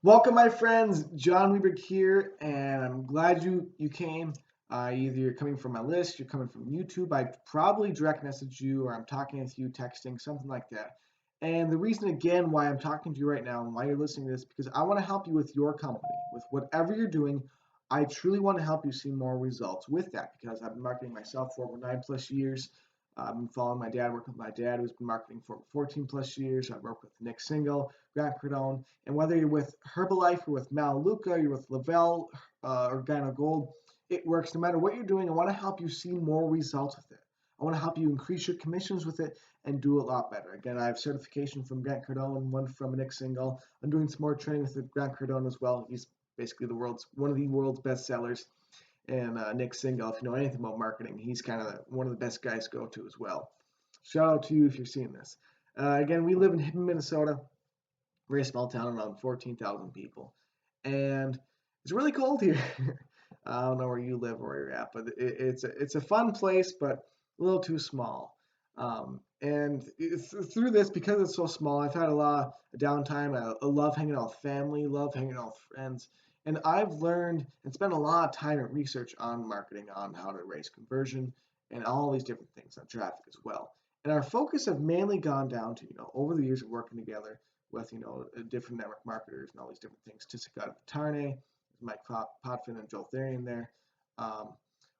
Welcome, my friends. John Lieberg here, and I'm glad you came. Either you're coming from my list, you're coming from YouTube. I probably direct message you, or I'm talking with you, texting, something like that. And the reason again why I'm talking to you right now and why you're listening to this, because I want to help you with your company, with whatever you're doing. I truly want to help you see more results with that because I've been marketing myself for over 9+ years. I've been following my dad, working with my dad, who's been marketing for 14+ years. I've worked with Nick Single, Grant Cardone, and whether you're with Herbalife or with Melaleuca, you're with Le-Vel, Organo Gold, it works no matter what you're doing. I want to help you see more results with it. I want to help you increase your commissions with it and do a lot better. Again, I have certification from Grant Cardone and one from Nick Single. I'm doing some more training with Grant Cardone as well. He's basically one of the world's best sellers. And Nick Singal, if you know anything about marketing, he's kind of one of the best guys to go to as well. Shout out to you if you're seeing this. Again, we live in Hibbing, Minnesota, very small town, around 14,000 people, and it's really cold here. I don't know where you live or where you're at, but it's a fun place, but a little too small. And through this, because it's so small, I've had a lot of downtime. I love hanging out with family, love hanging out with friends. And I've learned and spent a lot of time and research on marketing, on how to raise conversion, and all these different things on traffic as well. And our focus have mainly gone down to, over the years of working together with, different network marketers and all these different things. Tisika Tarne, Mike Potvin, and Joel Therian there. Um,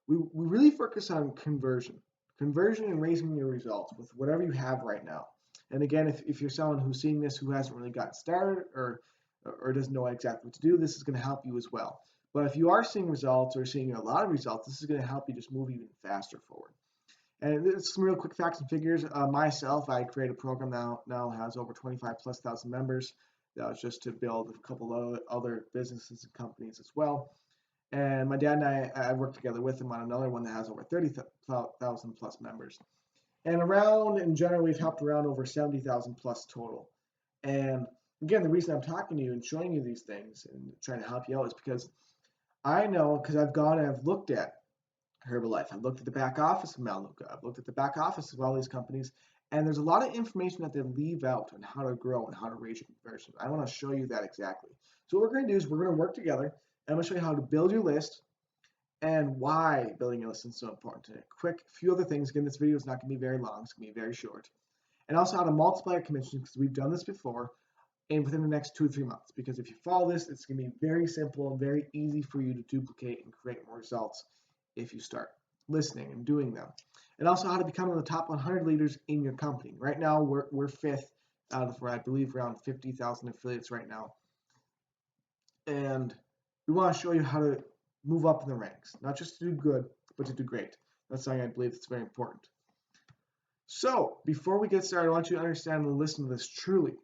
we really focus on conversion and raising your results with whatever you have right now. And again, if you're someone who's seeing this who hasn't really gotten started or doesn't know exactly what to do, this is going to help you as well. But if you are seeing results or seeing a lot of results, this is going to help you just move even faster forward. And it's some real quick facts and figures. Myself, I created a program now has over 25+ thousand members. That was just to build a couple of other businesses and companies as well. And my dad and I worked together with him on another one that has over 30,000 plus members. And around in general, we've helped around over 70,000 plus total. And again, the reason I'm talking to you and showing you these things and trying to help you out is because I know, because I've gone and I've looked at Herbalife, I've looked at the back office of Melaleuca, I've looked at the back office of all these companies, and there's a lot of information that they leave out on how to grow and how to raise your conversion. I want to show you that exactly. So what we're going to do is we're going to work together, and I'm going to show you how to build your list and why building your list is so important. And a quick few other things. Again, this video is not going to be very long. It's going to be very short. And also how to multiply your commissions, because we've done this before, and within the next 2 or 3 months. Because if you follow this, it's going to be very simple and very easy for you to duplicate and create more results if you start listening and doing them. And also how to become one of the top 100 leaders in your company. Right now, we're fifth out of, I believe, around 50,000 affiliates right now. And we want to show you how to move up in the ranks, not just to do good, but to do great. That's something I believe that's very important. So before we get started, I want you to understand and listen to this truly,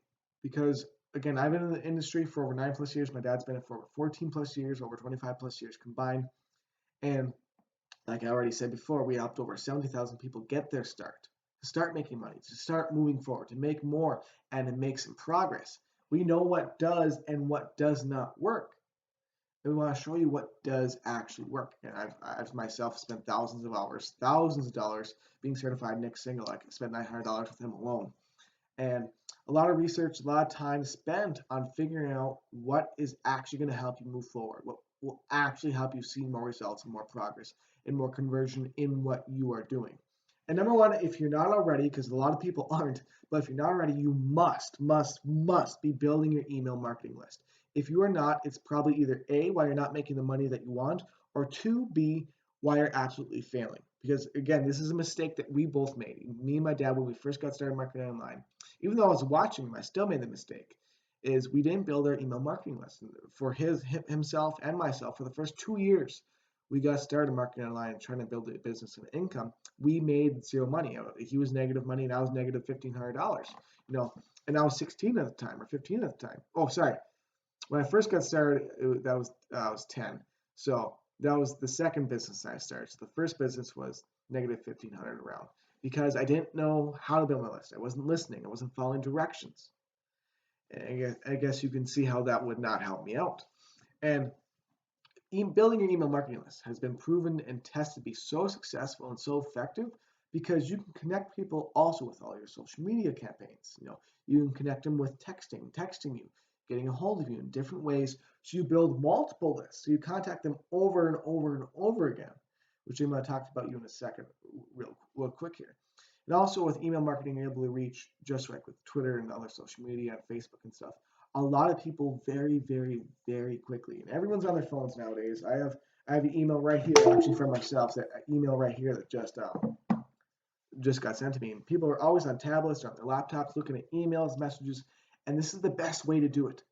because again, I've been in the industry for over 9+ years. My dad's been in it for over 14+years, over 25+years combined. And like I already said before, we helped over 70,000 people get their start, to start making money, to start moving forward, to make more, and to make some progress. We know what does and what does not work. And we want to show you what does actually work. And I've myself spent thousands of hours, thousands of dollars being certified Nick Single. I spent $900 with him alone. And a lot of research, a lot of time spent on figuring out what is actually going to help you move forward, what will actually help you see more results and more progress and more conversion in what you are doing. And number one, if you're not already, because a lot of people aren't, but if you're not already, you must be building your email marketing list. If you are not, it's probably either A, why you're not making the money that you want, or 2B, why you're absolutely failing. Because again, this is a mistake that we both made. Me and my dad, when we first got started marketing online, even though I was watching him, I still made the mistake, is we didn't build our email marketing list. For himself and myself, for the first 2 years, we got started marketing online and trying to build a business and income. We made zero money. He was negative money and I was negative $1,500, and I was 16 at the time or 15 at the time. Oh, sorry. When I first got started, I was 10. So that was the second business I started. So the first business was negative 1,500 around because I didn't know how to build my list. I wasn't listening. I wasn't following directions. And I guess you can see how that would not help me out. And building your email marketing list has been proven and tested to be so successful and so effective because you can connect people also with all your social media campaigns. You can connect them with texting you, getting a hold of you in different ways. So you build multiple lists. So you contact them over and over and over again, which I'm going to talk about you in a second, real quick here. And also with email marketing, you're able to reach, just like with Twitter and other social media and Facebook and stuff, a lot of people very, very, very quickly. And everyone's on their phones nowadays. I have an email right here, actually for myself, that email right here that just got sent to me. And people are always on tablets or on their laptops looking at emails, messages, and this is the best way to do it.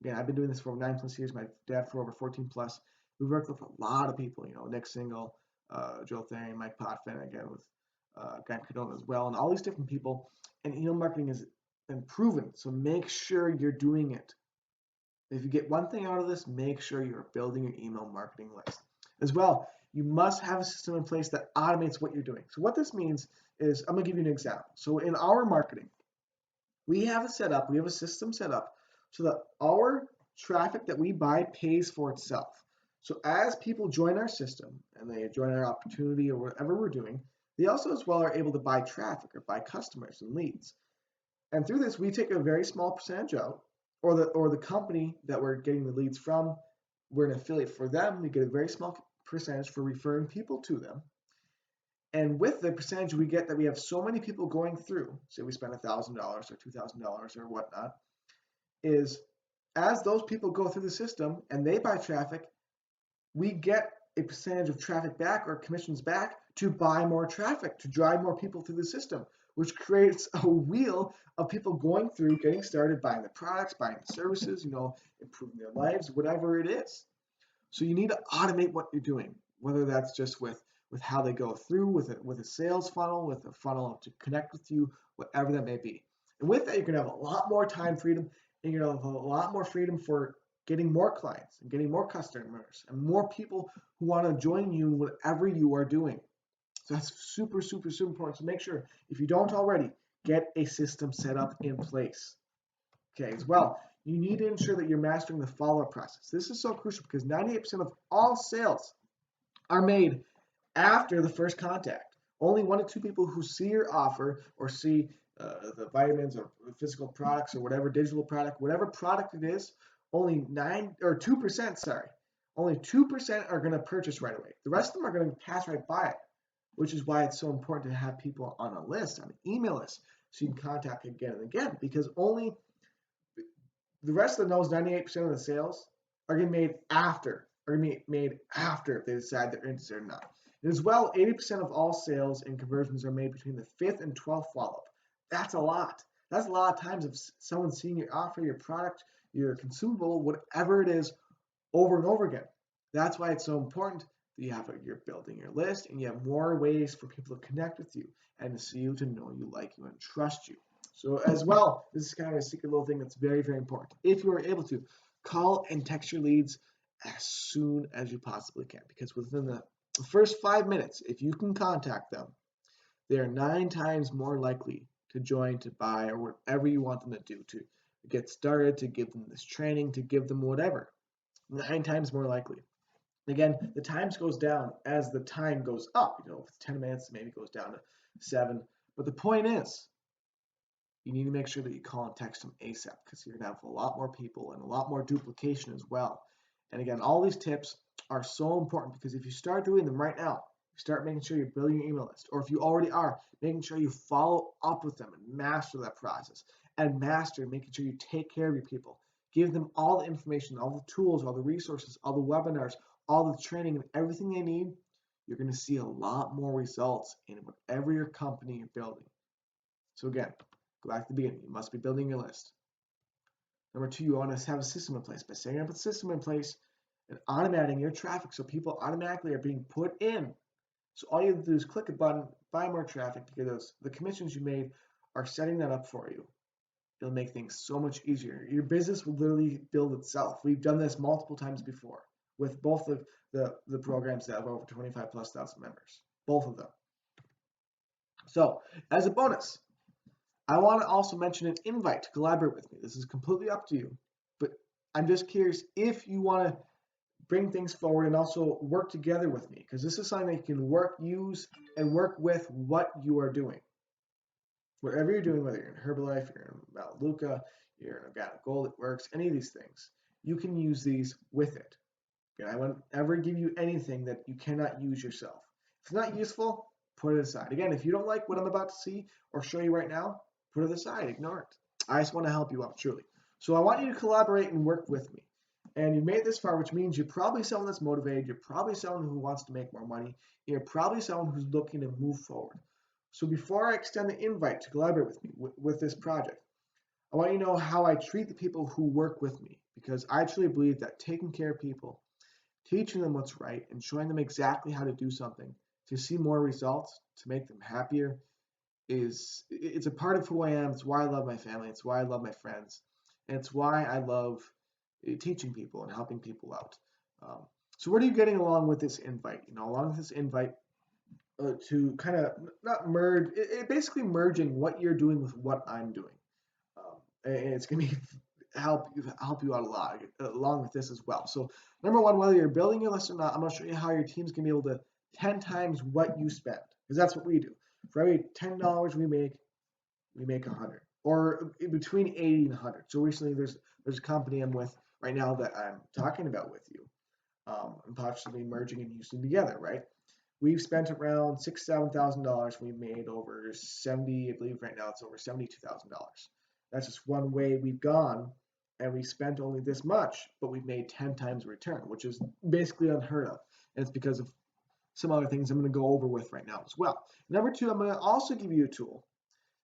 Again, I've been doing this for 9+ years. My dad for over 14+. We've worked with a lot of people, Nick Single, Joe Thane, Mike Potvin, again with Guy Cardone as well, and all these different people. And email marketing has been proven, so make sure you're doing it. If you get one thing out of this, make sure you're building your email marketing list. As well, you must have a system in place that automates what you're doing. So what this means is, I'm going to give you an example. So in our marketing, we have a system set up so that our traffic that we buy pays for itself. So as people join our system and they join our opportunity or whatever we're doing, they also as well are able to buy traffic or buy customers and leads. And through this, we take a very small percentage out, or the company that we're getting the leads from, we're an affiliate for them. We get a very small percentage for referring people to them. And with the percentage we get that we have so many people going through, say we spend $1,000 or $2,000 or whatnot, is as those people go through the system and they buy traffic, we get a percentage of traffic back or commissions back to buy more traffic, to drive more people through the system, which creates a wheel of people going through, getting started, buying the products, buying the services, improving their lives, whatever it is. So you need to automate what you're doing, whether that's just with how they go through, with a sales funnel, with a funnel to connect with you, whatever that may be. And with that, you're going to have a lot more time freedom, and you're going to have a lot more freedom for getting more clients and getting more customers and more people who want to join you in whatever you are doing. So that's super, super, super important. So make sure, if you don't already, get a system set up in place. Okay, as well, you need to ensure that you're mastering the follow-up process. This is so crucial because 98% of all sales are made after the first contact. Only 1 to 2 people who see your offer or see the vitamins or physical products or whatever digital product, whatever product it is, only 2%, only 2% are going to purchase right away. The rest of them are going to pass right by it, which is why it's so important to have people on a list, on an email list, so you can contact again and again, because only the rest of those 98% of the sales are going to be made after, if they decide they're interested or not. And as well, 80% of all sales and conversions are made between the 5th and 12th follow-up. That's a lot. That's a lot of times of someone seeing your offer, your product, your consumable, whatever it is, over and over again. That's why it's so important that you're building your list and you have more ways for people to connect with you and to see you, to know you, like you, and trust you. So as well, this is kind of a secret little thing that's very, very important. If you are able to, call and text your leads as soon as you possibly can, because within the first 5 minutes, if you can contact them, they are 9 times more likely to join, to buy, or whatever you want them to do, to get started, to give them this training, to give them whatever. 9 times more likely. Again, the times goes down as the time goes up. 10 minutes maybe goes down to 7. But the point is, you need to make sure that you call and text them ASAP, because you're going to have a lot more people and a lot more duplication as well. And again, all these tips are so important, because if you start doing them right now, you start making sure you're building your email list, or if you already are, making sure you follow up with them and master that process, and making sure you take care of your people. Give them all the information, all the tools, all the resources, all the webinars, all the training, and everything they need. You're going to see a lot more results in whatever your company you're building. So again, go back to the beginning. You must be building your list. Number 2, you want to have a system in place. By setting up a system in place and automating your traffic so people automatically are being put in. So all you have to do is click a button, buy more traffic, because the commissions you made are setting that up for you. It'll make things so much easier. Your business will literally build itself. We've done this multiple times before with both of the programs that have over 25,000+ members, both of them. So as a bonus, I want to also mention an invite to collaborate with me. This is completely up to you, but I'm just curious if you want to bring things forward and also work together with me, because this is something that you can use and work with what you are doing. Whatever you're doing, whether you're in Herbalife, you're in Melaleuca, you're an Organo Gold, it works, any of these things, you can use these with it. Okay, I won't ever give you anything that you cannot use yourself. If it's not useful, put it aside. Again, if you don't like what I'm about to see or show you right now, put it aside, ignore it. I just want to help you out, truly. So I want you to collaborate and work with me. And you made it this far, which means you're probably someone that's motivated. You're probably someone who wants to make more money. You're probably someone who's looking to move forward. So before I extend the invite to collaborate with me with this project, I want you to know how I treat the people who work with me, because I truly believe that taking care of people, teaching them what's right, and showing them exactly how to do something to see more results, to make them happier, it's a part of who I am. It's why I love my family. It's why I love my friends. And it's why I love teaching people and helping people out. Um, so what are you getting along with this invite? Along with this invite, to kind of not merge, it basically merging what you're doing with what I'm doing. And it's going to be help you out a lot along with this as well. So number one, whether you're building your list or not, I'm going to show you how your team's going to be able to 10 times what you spend, because that's what we do. For every $10 we make 100, or between 80 and 100. So recently there's a company I'm with right now that I'm talking about with you, and possibly merging and using together, right? We've spent around $6,000-$7,000. We've made over 70, I believe right now it's over $72,000. That's just one way we've gone, and we spent only this much, but we've made 10 times the return, which is basically unheard of. And it's because of some other things I'm going to go over with right now as well. Number two, I'm going to also give you a tool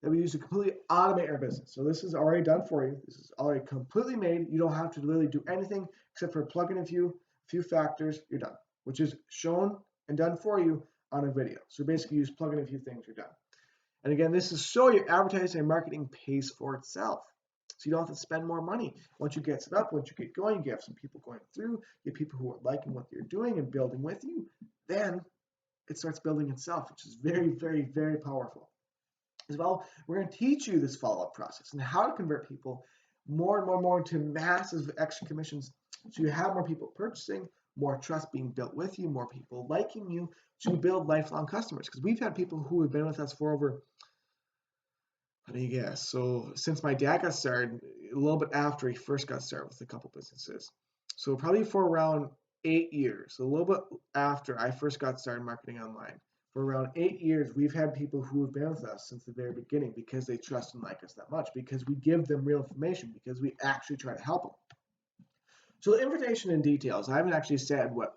that we use to completely automate our business. So this is already done for you. This is already completely made. You don't have to really do anything except for plug in a few factors. You're done, which is shown and done for you on a video. So basically, you just plug in a few things. You're done. And again, this is so your advertising and marketing pays for itself. So you don't have to spend more money. Once you get set up, once you get going, you have some people going through, you have people who are liking what you're doing and building with you, then it starts building itself, which is very, very, very powerful. As well, we're going to teach you this follow-up process and how to convert people more and more and more into massive extra commissions, so you have more people purchasing, more trust being built with you, more people liking you, to build lifelong customers. Because we've had people who have been with us for over, how do you guess? So since my dad got started, a little bit after he first got started with a couple businesses. So probably for around 8 years, a little bit after I first got started marketing online. For around 8 years, we've had people who have been with us since the very beginning because they trust and like us that much, because we give them real information, because we actually try to help them. So the information and details, I haven't actually said what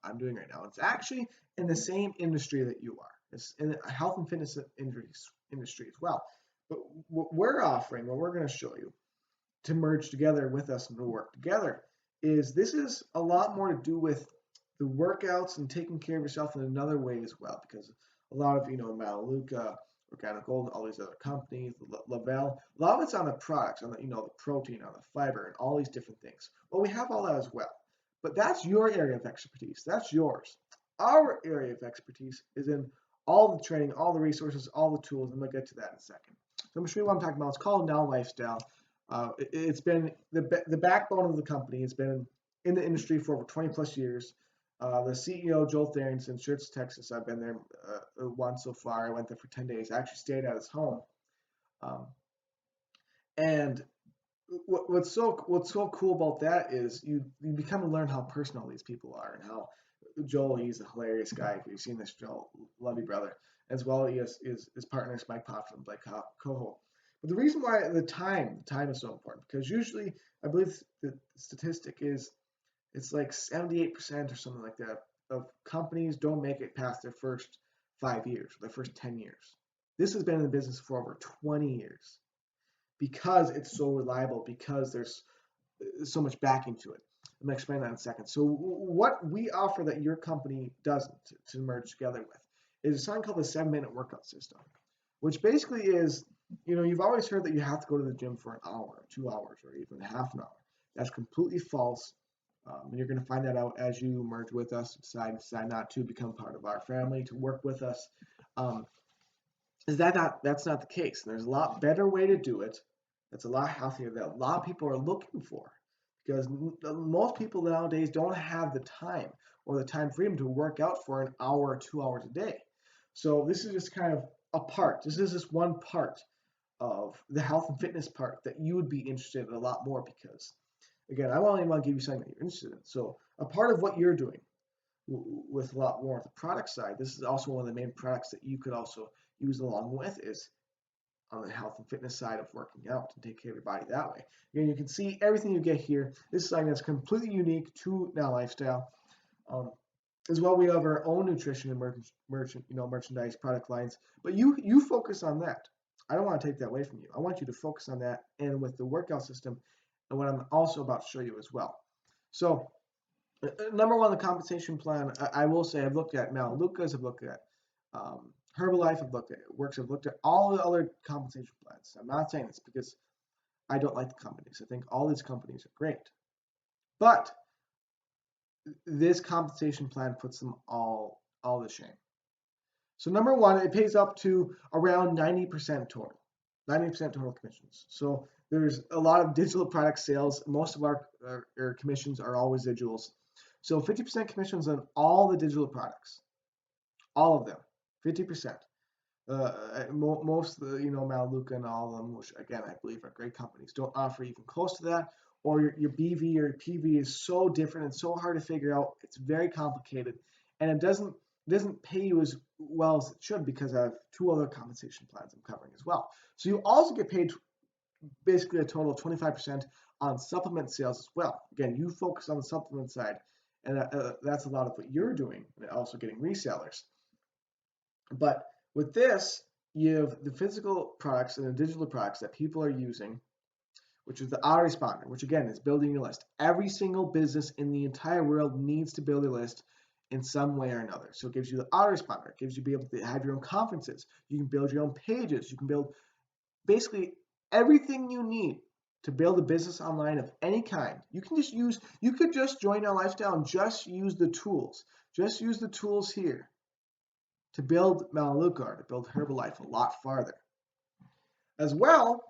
I'm doing right now. It's actually in the same industry that you are. It's in the health and fitness industry as well. But what we're offering, what we're going to show you to merge together with us and to work together, is this is a lot more to do with the workouts and taking care of yourself in another way as well, because a lot of, Melaleuca, Organo Gold, all these other companies, Le-Vel, a lot of it's on the products, on the, the protein, on the fiber, and all these different things. Well, we have all that as well, but that's your area of expertise. That's yours. Our area of expertise is in all the training, all the resources, all the tools, and we'll get to that in a second. So I'm going to show you what I'm talking about. It's called Now Lifestyle. It's been the backbone of the company. It's been in the industry for over 20 plus years. The CEO, Joel Therrington, Shirts, Texas. I've been there once so far. I went there for 10 days. I actually stayed at his home. And what's so cool about that is you become to learn how personal these people are, and how Joel, he's a hilarious guy. If you've seen this, Joel, love you, brother. As well, he is his partners, Mike Potter and Blake Coho. But the reason why the time is so important, because usually I believe the statistic is it's like 78% or something like that of companies don't make it past their first 5 years, their first 10 years. This has been in the business for over 20 years because it's so reliable, because there's so much backing to it. I'm going to explain that in a second. So what we offer that your company doesn't to merge together with is something called the 7-minute workout system, which basically is, you've always heard that you have to go to the gym for an hour, 2 hours, or even half an hour. That's completely false. And you're going to find that out as you merge with us, decide not to become part of our family, to work with us. That's not the case. And there's a lot better way to do it. That's a lot healthier, that a lot of people are looking for, because most people nowadays don't have the time or the time freedom to work out for an hour or 2 hours a day. So this is just kind of a part. This is just one part of the health and fitness part that you would be interested in a lot more, because again, I only want to give you something that you're interested in. So a part of what you're doing with a lot more of the product side, this is also one of the main products that you could also use along with, is on the health and fitness side of working out and take care of your body that way. Again, you can see everything you get here. This is something that's completely unique to Now Lifestyle. As well, we have our own nutrition and merchandise product lines, but you focus on that. I don't want to take that away from you. I want you to focus on that, and with the workout system, and what I'm also about to show you as well. So, number one, the compensation plan. I will say I've looked at Melaleuca's, I've looked at Herbalife, I've looked at Works, I've looked at all the other compensation plans. I'm not saying this because I don't like the companies. I think all these companies are great, but this compensation plan puts them all to shame. So number one, it pays up to around 90% total, 90% total commissions. So there's a lot of digital product sales. Most of our commissions are all residuals. So 50% commissions on all the digital products, all of them, 50%. Most of the, Melaleuca and all of them, which again, I believe are great companies, don't offer even close to that, or your BV or your PV is so different and so hard to figure out. It's very complicated, and it doesn't pay you as well as it should, because I have two other compensation plans I'm covering as well. So you also get paid basically a total of 25% on supplement sales as well. Again, you focus on the supplement side, and that's a lot of what you're doing, and also getting resellers. But with this, you have the physical products and the digital products that people are using, which is the autoresponder, which again is building your list. Every single business in the entire world needs to build a list in some way or another. So it gives you the autoresponder. It gives you be able to have your own conferences. You can build your own pages. You can build basically everything you need to build a business online of any kind. You could just join our lifestyle and just use the tools. Just use the tools here to build Melaleuca or to build Herbalife a lot farther. As well,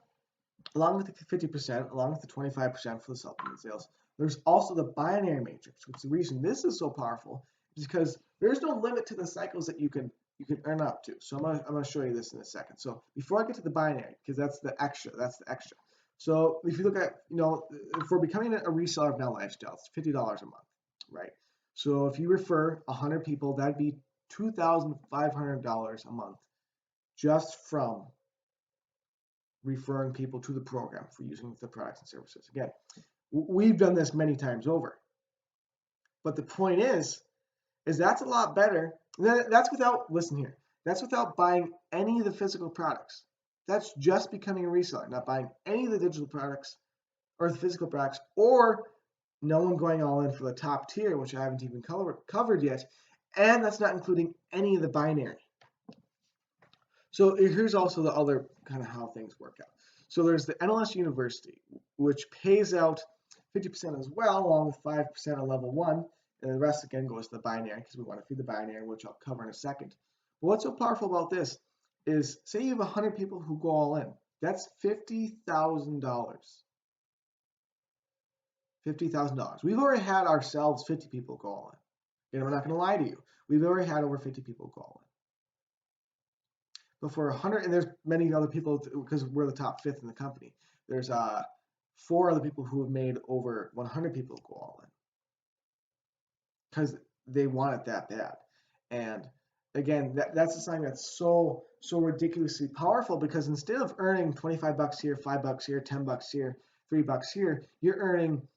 along with the 50%, along with the 25% for the supplement sales, there's also the binary matrix, which the reason this is so powerful is because there's no limit to the cycles that you can earn up to. So I'm gonna show you this in a second. So before I get to the binary, because that's the extra. So if you look at, for becoming a reseller of Now Lifestyle, it's $50 a month, right? So if you refer 100 people, that'd be $2,500 a month just from referring people to the program for using the products and services. Again, we've done this many times over. But the point is that's a lot better. That's without, listen here, that's without buying any of the physical products. That's just becoming a reseller, not buying any of the digital products or the physical products, or no one going all in for the top tier, which I haven't even covered yet. And that's not including any of the binary. So here's also the other kind of how things work out. So there's the NLS University, which pays out 50% as well, along with 5% on level 1. And the rest, again, goes to the binary, because we want to feed the binary, which I'll cover in a second. But what's so powerful about this is, say you have 100 people who go all in. That's $50,000. $50,000. We've already had ourselves 50 people go all in. And we're not going to lie to you. We've already had over 50 people go all in. But for 100, and there's many other people, because we're the top 5th in the company, there's 4 other people who have made over 100 people go all in, because they want it that bad. And again, that's something that's so ridiculously powerful, because instead of earning $25 here, $5 here, $10 here, $3 here, you're earning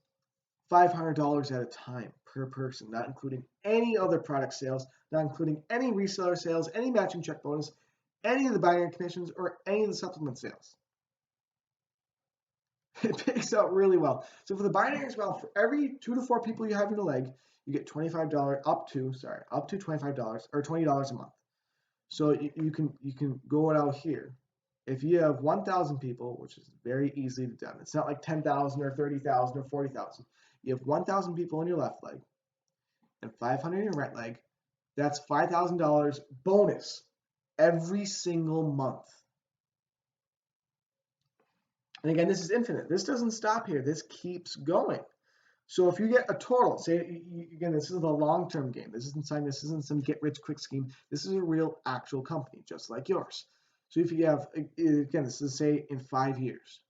$500 at a time per person, not including any other product sales, not including any reseller sales, any matching check bonus, any of the binary commissions, or any of the supplement sales. It pays out really well. So for the binary as well, for every 2 to 4 people you have in the leg, you get $25 up to $25 or $20 a month. So you can go it out here. If you have 1,000 people, which is very easily done, it's not like 10,000 or 30,000 or 40,000. You have 1,000 people in your left leg and 500 in your right leg. That's $5,000 bonus every single month. And again, this is infinite. This doesn't stop here. This keeps going. So if you get a total, say, again, this is a long-term game. This isn't some get-rich-quick scheme. This is a real, actual company, just like yours. So if you have, again, this is say in 5 years.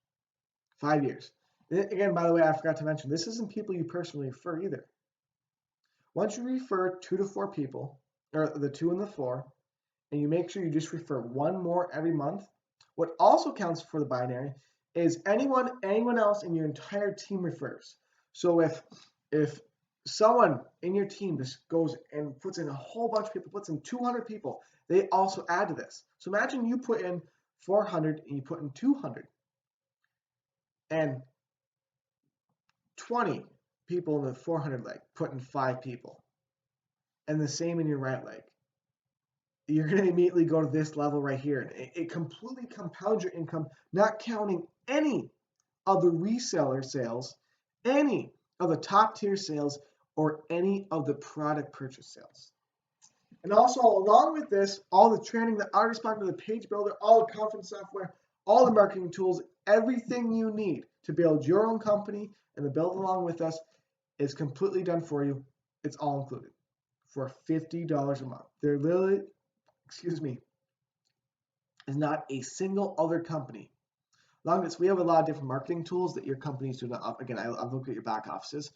5 years. Again, by the way, I forgot to mention, this isn't people you personally refer either. Once you refer 2 to 4 people, or the 2 and the 4, and you make sure you just refer one more every month, what also counts for the binary is anyone else in your entire team refers. So if someone in your team just goes and puts in a whole bunch of people, puts in 200 people, they also add to this. So imagine you put in 400 and you put in 200, and 20 people in the 400 leg put in 5 people, and the same in your right leg. You're going to immediately go to this level right here. It completely compounds your income, not counting any of the reseller sales, any of the top tier sales, or any of the product purchase sales. And also, along with this, all the training, the autoresponder, the page builder, all the conference software, all the marketing tools, everything you need to build your own company and to build along with us is completely done for you. It's all included for $50 a month. They're literally, is not a single other company. Along this, we have a lot of different marketing tools that your companies do not. Again, I look at your back offices.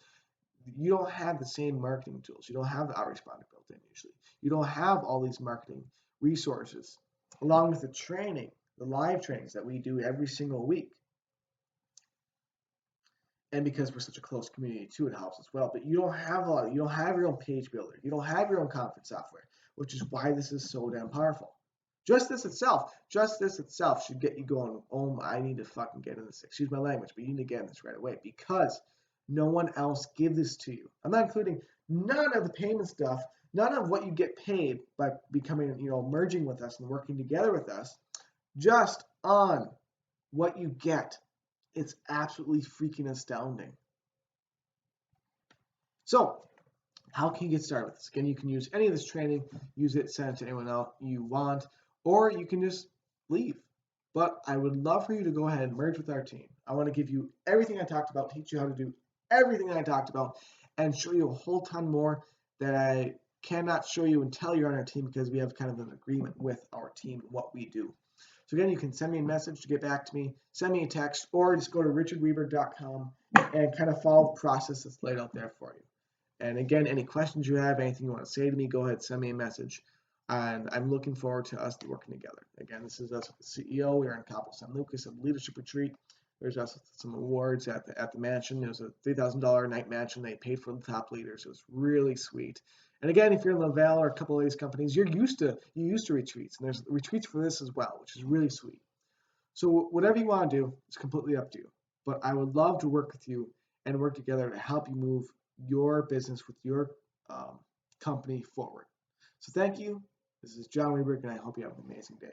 You don't have the same marketing tools. You don't have the autoresponder built in usually. You don't have all these marketing resources, along with the training, the live trainings that we do every single week. And because we're such a close community too, it helps as well. But you don't have a lot. You don't have your own page builder. You don't have your own conference software, which is why this is so damn powerful. Just this itself should get you going, oh, I need to fucking get in this. Excuse my language, but you need to get in this right away because no one else gives this to you. I'm not including none of the payment stuff, none of what you get paid by becoming, merging with us and working together with us, just on what you get. It's absolutely freaking astounding. So, how can you get started with this? Again, you can use any of this training, use it, send it to anyone else you want, or you can just leave. But I would love for you to go ahead and merge with our team. I want to give you everything I talked about, teach you how to do everything I talked about, and show you a whole ton more that I cannot show you until you're on our team because we have kind of an agreement with our team and what we do. So again, you can send me a message to get back to me, send me a text, or just go to richardweber.com and kind of follow the process that's laid out there for you. And again, any questions you have, anything you want to say to me, go ahead, send me a message. And I'm looking forward to us working together. Again, this is us with the CEO. We are in Cabo San Lucas at the leadership retreat. There's also some awards at the mansion. There's a $3,000 night mansion they paid for the top leaders. It was really sweet. And again, if you're in Le-Vel or a couple of these companies, you're used to retreats, and there's retreats for this as well, which is really sweet. So whatever you want to do, it's completely up to you. But I would love to work with you and work together to help you move your business with your company forward. So thank you. This is John Weber, and I hope you have an amazing day.